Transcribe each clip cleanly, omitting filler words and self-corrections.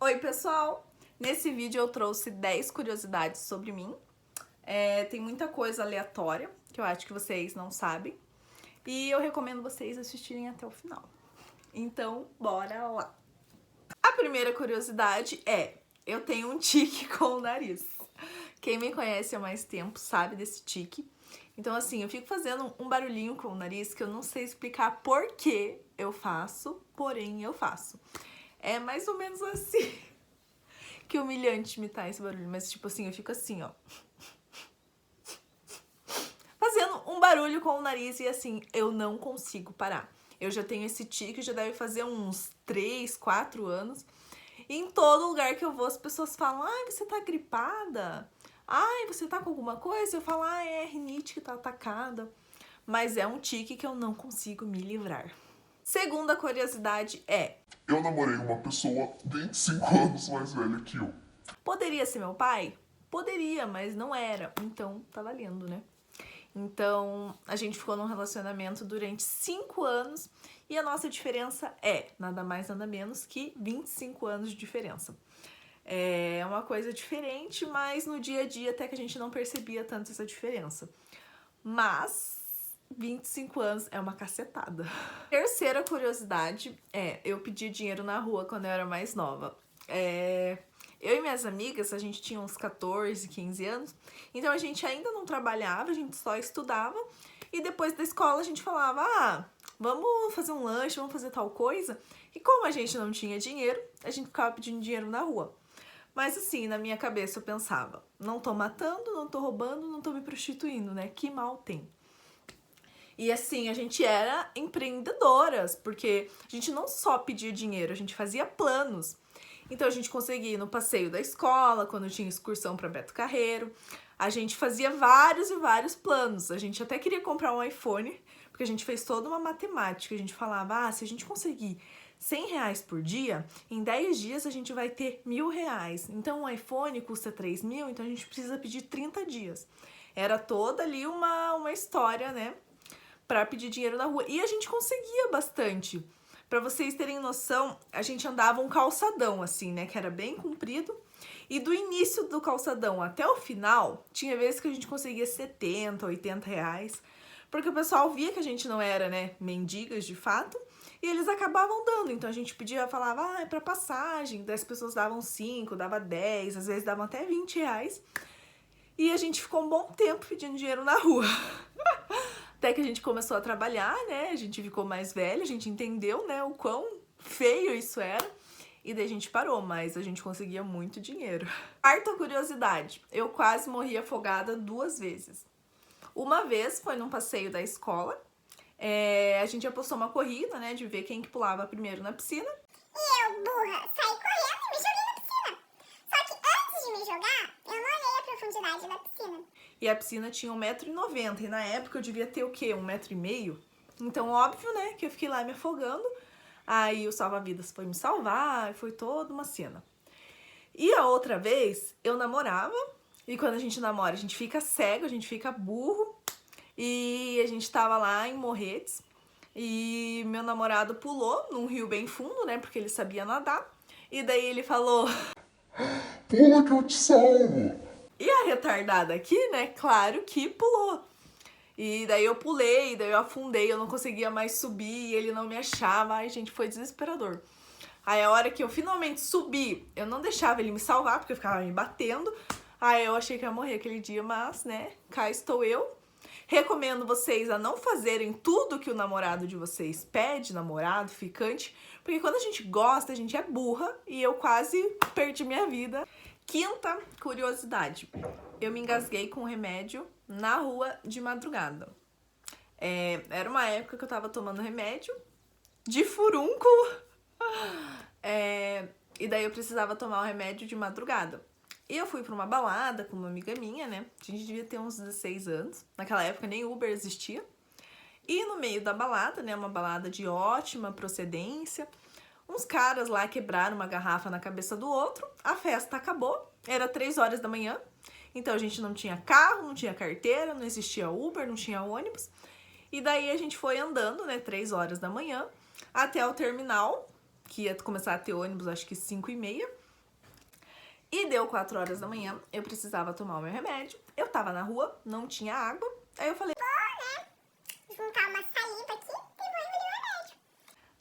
Oi, pessoal! Nesse vídeo eu trouxe 10 curiosidades sobre mim. Tem muita coisa aleatória que eu acho que vocês não sabem. E eu recomendo vocês assistirem até o final. Então, bora lá! A primeira curiosidade é: eu tenho um tique com o nariz. Quem me conhece há mais tempo sabe desse tique. Então, assim, eu fico fazendo um barulhinho com o nariz que eu não sei explicar por que eu faço, porém eu faço. É mais ou menos assim. Que humilhante imitar esse barulho, mas tipo assim, eu fico assim, ó. Fazendo um barulho com o nariz e assim, eu não consigo parar. Eu já tenho esse tique, já deve fazer uns 3, 4 anos. E em todo lugar que eu vou, as pessoas falam: ai, você tá gripada? Ai, você tá com alguma coisa? Eu falo: ai, é rinite que tá atacada. Mas é um tique que eu não consigo me livrar. Segunda curiosidade é: eu namorei uma pessoa 25 anos mais velha que eu. poderia ser meu pai? Poderia, mas não era. Então, tá valendo, né? Então, a gente ficou num relacionamento durante 5 anos e a nossa diferença é nada mais, nada menos que 25 anos de diferença. É uma coisa diferente, mas no dia a dia até que a gente não percebia tanto essa diferença. Mas 25 anos é uma cacetada. Terceira curiosidade é: eu pedi dinheiro na rua quando eu era mais nova. Eu e minhas amigas, a gente tinha uns 14, 15 anos, então a gente ainda não trabalhava, a gente só estudava, e depois da escola a gente falava: ah, vamos fazer um lanche, vamos fazer tal coisa. E como a gente não tinha dinheiro, a gente ficava pedindo dinheiro na rua. Mas assim, na minha cabeça eu pensava: não tô matando, não tô roubando, não tô me prostituindo, né? Que mal tem. E assim, a gente era empreendedoras, porque a gente não só pedia dinheiro, a gente fazia planos. Então a gente conseguia ir no passeio da escola, quando tinha excursão para Beto Carreiro. A gente fazia vários e vários planos. A gente até queria comprar um iPhone, porque a gente fez toda uma matemática. A gente falava: ah, se a gente conseguir 100 reais por dia, em 10 dias a gente vai ter 1.000 reais. Então o iPhone custa 3 mil, então a gente precisa pedir 30 dias. Era toda ali uma história, né? Pra pedir dinheiro na rua. E a gente conseguia bastante. Pra vocês terem noção, a gente andava um calçadão, assim, né? Que era bem comprido. E do início do calçadão até o final, tinha vezes que a gente conseguia 70, 80 reais. Porque o pessoal via que a gente não era, né, mendigas de fato. E eles acabavam dando. Então a gente pedia, falava: ah, é pra passagem. Daí as pessoas davam 5, dava 10, às vezes davam até 20 reais. E a gente ficou um bom tempo pedindo dinheiro na rua. Até que a gente começou a trabalhar, né? A gente ficou mais velha, a gente entendeu, né, o quão feio isso era. E daí a gente parou, mas a gente conseguia muito dinheiro. Quarta curiosidade: eu quase morri afogada 2 vezes. Uma vez foi num passeio da escola. A gente apostou uma corrida, né, de ver quem que pulava primeiro na piscina. E eu, burra, saí correndo e me joguei na piscina. Só que antes de me jogar, eu não olhei a profundidade da piscina. E a piscina tinha 1,90 m. E na época eu devia ter o quê? 1,5 m? Então, óbvio, né, que eu fiquei lá me afogando. Aí o salva-vidas foi me salvar, foi toda uma cena. E a outra vez, eu namorava. E quando a gente namora, a gente fica cego, a gente fica burro. E a gente tava lá em Morretes. E meu namorado pulou num rio bem fundo, né, porque ele sabia nadar. E daí ele falou: pula que eu te salvo. E a retardada aqui, né, claro que pulou. E daí eu pulei, daí eu afundei, eu não conseguia mais subir, ele não me achava. Ai, gente, foi desesperador. Aí a hora que eu finalmente subi, eu não deixava ele me salvar, porque eu ficava me batendo. Aí eu achei que ia morrer aquele dia, mas, né, cá estou eu. Recomendo vocês a não fazerem tudo que o namorado de vocês pede, namorado, ficante, porque quando a gente gosta, a gente é burra, e eu quase perdi minha vida. Quinta curiosidade: eu me engasguei com remédio na rua de madrugada. Era uma época que eu tava tomando remédio de furúnculo. E daí eu precisava tomar o remédio de madrugada. E eu fui pra uma balada com uma amiga minha, né? A gente devia ter uns 16 anos. Naquela época nem Uber existia. E no meio da balada, né? Uma balada de ótima procedência. Uns caras lá quebraram uma garrafa na cabeça do outro. A festa acabou. Era 3 horas da manhã. Então a gente não tinha carro, não tinha carteira, não existia Uber, não tinha ônibus. E daí a gente foi andando, né? 3 horas da manhã até o terminal, que ia começar a ter ônibus, acho que 5h30. E deu 4 horas da manhã, eu precisava tomar o meu remédio. Eu tava na rua, não tinha água. Aí eu falei, Juntar uma saliva aqui e vou engolir o remédio.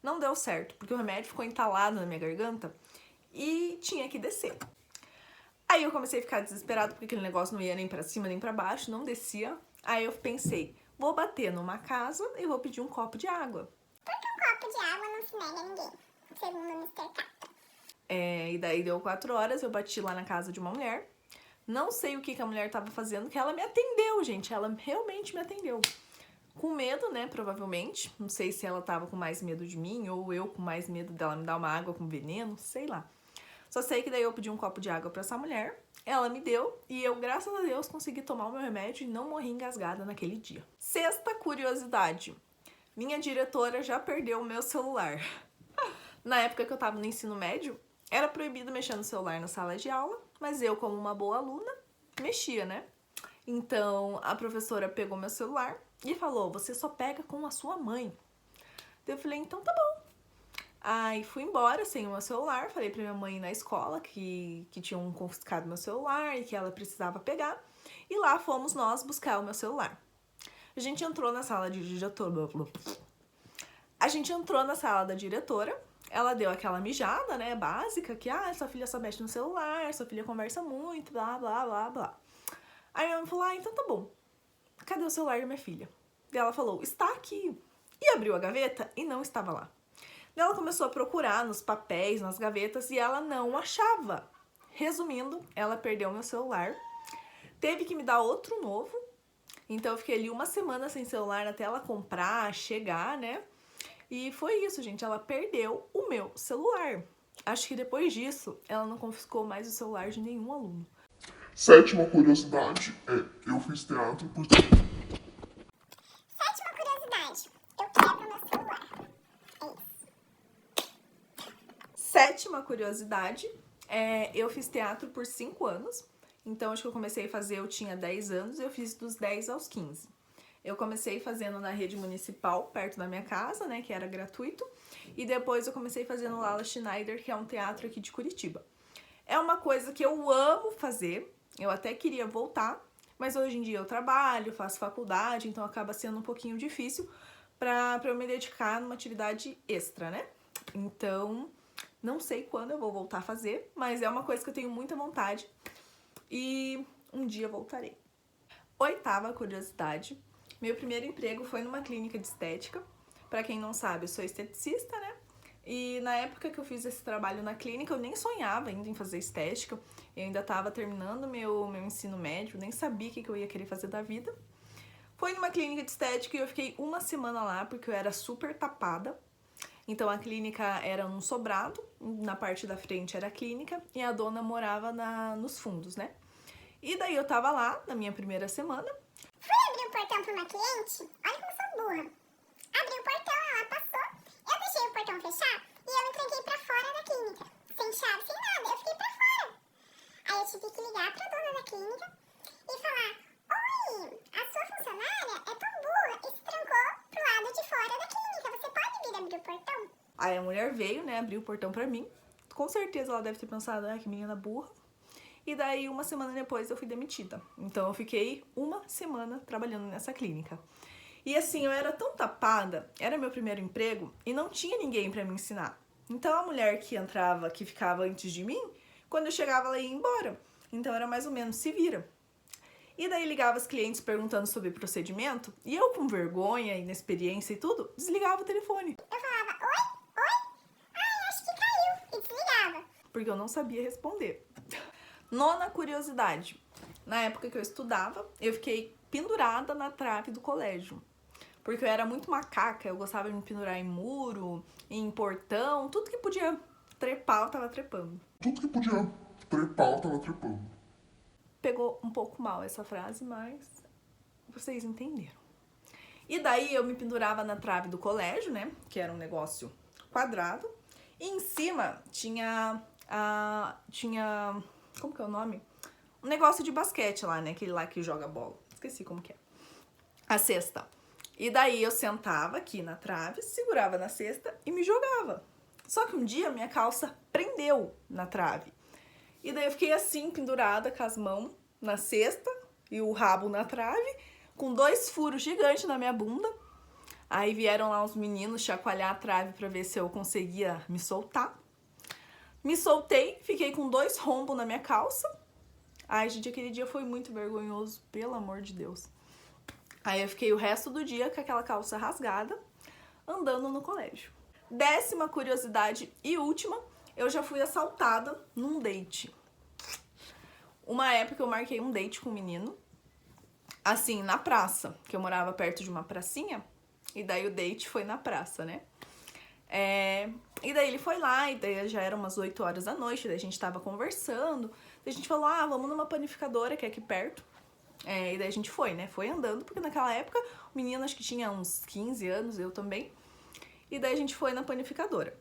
não deu certo, porque o remédio ficou entalado na minha garganta e tinha que descer. Aí eu comecei a ficar desesperado, porque aquele negócio não ia nem pra cima nem pra baixo, não descia. Aí eu pensei, vou bater numa casa e vou pedir um copo de água. Porque um copo de água não se nega a ninguém, segundo o Mr. Catra. E daí deu 4 horas, eu bati lá na casa de uma mulher. Não sei o que a mulher tava fazendo, que ela me atendeu, gente. Ela realmente me atendeu. Com medo, né, provavelmente. Não sei se ela tava com mais medo de mim ou eu com mais medo dela me dar uma água com veneno, sei lá. Só sei que daí eu pedi um copo de água pra essa mulher, ela me deu e eu, graças a Deus, consegui tomar o meu remédio e não morri engasgada naquele dia. Sexta curiosidade. Minha diretora já perdeu o meu celular. Na época que eu tava no ensino médio, era proibido mexer no celular na sala de aula, mas eu, como uma boa aluna, mexia, né? Então, a professora pegou meu celular e falou, você só pega com a sua mãe. Daí eu falei, então tá bom. Aí fui embora sem o meu celular, falei pra minha mãe na escola que tinham confiscado meu celular e que ela precisava pegar. E lá fomos nós buscar o meu celular. A gente entrou na sala de diretora. A gente entrou na sala da diretora, ela deu aquela mijada, né, básica, que sua filha só mexe no celular, sua filha conversa muito, blá, blá, blá, blá. Aí minha mãe falou, então tá bom, cadê o celular da minha filha? E ela falou, está aqui. E abriu a gaveta e não estava lá. Ela começou a procurar nos papéis, nas gavetas, e ela não achava. Resumindo, ela perdeu meu celular, teve que me dar outro novo, então eu fiquei ali uma semana sem celular até ela comprar, chegar, né? E foi isso, gente, ela perdeu o meu celular. Acho que depois disso, ela não confiscou mais o celular de nenhum aluno. Sétima curiosidade é, eu fiz teatro por... Sétima curiosidade, eu quebro meu celular. É isso. Sétima curiosidade é, eu fiz teatro por 5 anos. Então, acho que eu comecei a fazer, eu tinha 10 anos, e eu fiz dos 10 aos 15. Eu comecei fazendo na rede municipal, perto da minha casa, né, que era gratuito. E depois eu comecei fazendo no Lala Schneider, que é um teatro aqui de Curitiba. É uma coisa que eu amo fazer, eu até queria voltar, mas hoje em dia eu trabalho, faço faculdade, então acaba sendo um pouquinho difícil pra eu me dedicar numa atividade extra, né? Então, não sei quando eu vou voltar a fazer, mas é uma coisa que eu tenho muita vontade e um dia voltarei. Oitava curiosidade, meu primeiro emprego foi numa clínica de estética. Pra quem não sabe, eu sou esteticista, né? E na época que eu fiz esse trabalho na clínica, eu nem sonhava ainda em fazer estética. Eu ainda tava terminando meu ensino médio, nem sabia o que eu ia querer fazer da vida. Foi numa clínica de estética e eu fiquei uma semana lá, porque eu era super tapada. Então a clínica era num sobrado, na parte da frente era a clínica, e a dona morava nos fundos, né? E daí eu tava lá, na minha primeira semana. Fui abrir o portão pra uma cliente, olha como eu sou burra. Abri o portão, ela passou, eu deixei o portão fechar e eu me tranquei pra fora da clínica. Sem chave, sem nada, eu fiquei pra fora. Aí eu tive que ligar pra dona da clínica e falar, oi, a sua funcionária é tão burra e se trancou pro lado de fora da clínica, você pode vir abrir o portão? Aí a mulher veio, né, abriu o portão pra mim. Com certeza ela deve ter pensado, que menina burra. E daí, uma semana depois, eu fui demitida. Então, eu fiquei uma semana trabalhando nessa clínica. E assim, eu era tão tapada, era meu primeiro emprego, e não tinha ninguém pra me ensinar. Então, a mulher que entrava, que ficava antes de mim, quando eu chegava, ela ia embora. Então, era mais ou menos se vira. E daí, ligava os clientes perguntando sobre procedimento, e eu, com vergonha, inexperiência e tudo, desligava o telefone. Eu falava, oi, ai, acho que caiu, e desligava. Porque eu não sabia responder. Nona curiosidade. Na época que eu estudava, eu fiquei pendurada na trave do colégio. Porque eu era muito macaca, eu gostava de me pendurar em muro, em portão, tudo que podia trepar, eu tava trepando. Tudo que podia trepar, eu tava trepando. Pegou um pouco mal essa frase, mas vocês entenderam. E daí eu me pendurava na trave do colégio, né, que era um negócio quadrado, e em cima tinha como que é o nome? Um negócio de basquete lá, né? Aquele lá que joga bola. Esqueci como que é. A cesta. E daí eu sentava aqui na trave, segurava na cesta e me jogava. Só que um dia minha calça prendeu na trave. E daí eu fiquei assim, pendurada com as mãos na cesta e o rabo na trave, com 2 furos gigantes na minha bunda. Aí vieram lá os meninos chacoalhar a trave pra ver se eu conseguia me soltar. Me soltei, fiquei com 2 rombos na minha calça. Ai, gente, aquele dia foi muito vergonhoso, pelo amor de Deus. Aí eu fiquei o resto do dia com aquela calça rasgada, andando no colégio. 10ª curiosidade e última, eu já fui assaltada num date. Uma época eu marquei um date com um menino, assim, na praça, que eu morava perto de uma pracinha, e daí o date foi na praça, né? E daí ele foi lá, e daí já eram umas 8 horas da noite, daí a gente tava conversando, daí a gente falou, vamos numa panificadora que é aqui perto. E daí a gente foi, né? Foi andando, porque naquela época o menino acho que tinha uns 15 anos, eu também. E daí a gente foi na panificadora.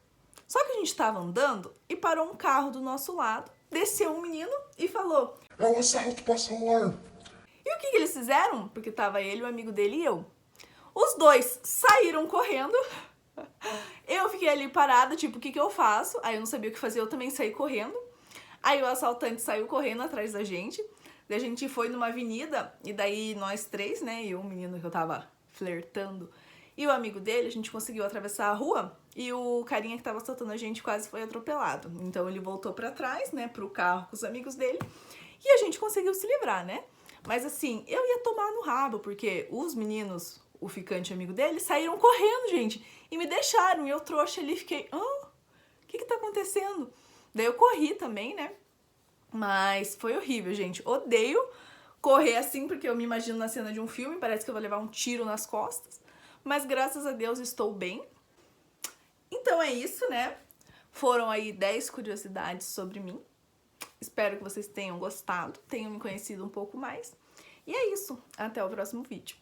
Só que a gente tava andando e parou um carro do nosso lado, desceu um menino e falou: É um assalto, passa lá. E o que eles fizeram? Porque tava ele, o amigo dele e eu. Os 2 saíram correndo. Eu fiquei ali parada, tipo, o que eu faço? Aí eu não sabia o que fazer, eu também saí correndo. Aí o assaltante saiu correndo atrás da gente. Daí a gente foi numa avenida, e daí nós 3, né, e o menino que eu tava flertando, e o amigo dele, a gente conseguiu atravessar a rua, e o carinha que tava assaltando a gente quase foi atropelado. Então ele voltou pra trás, né, pro carro com os amigos dele, e a gente conseguiu se livrar, né? Mas assim, eu ia tomar no rabo, porque os meninos, o ficante amigo dele, saíram correndo, gente, e me deixaram, e eu trouxa ali, fiquei, o que tá acontecendo? Daí eu corri também, né? Mas foi horrível, gente. Odeio correr assim, porque eu me imagino na cena de um filme, parece que eu vou levar um tiro nas costas. Mas graças a Deus estou bem. Então é isso, né? Foram aí 10 curiosidades sobre mim. Espero que vocês tenham gostado, tenham me conhecido um pouco mais. E é isso. Até o próximo vídeo.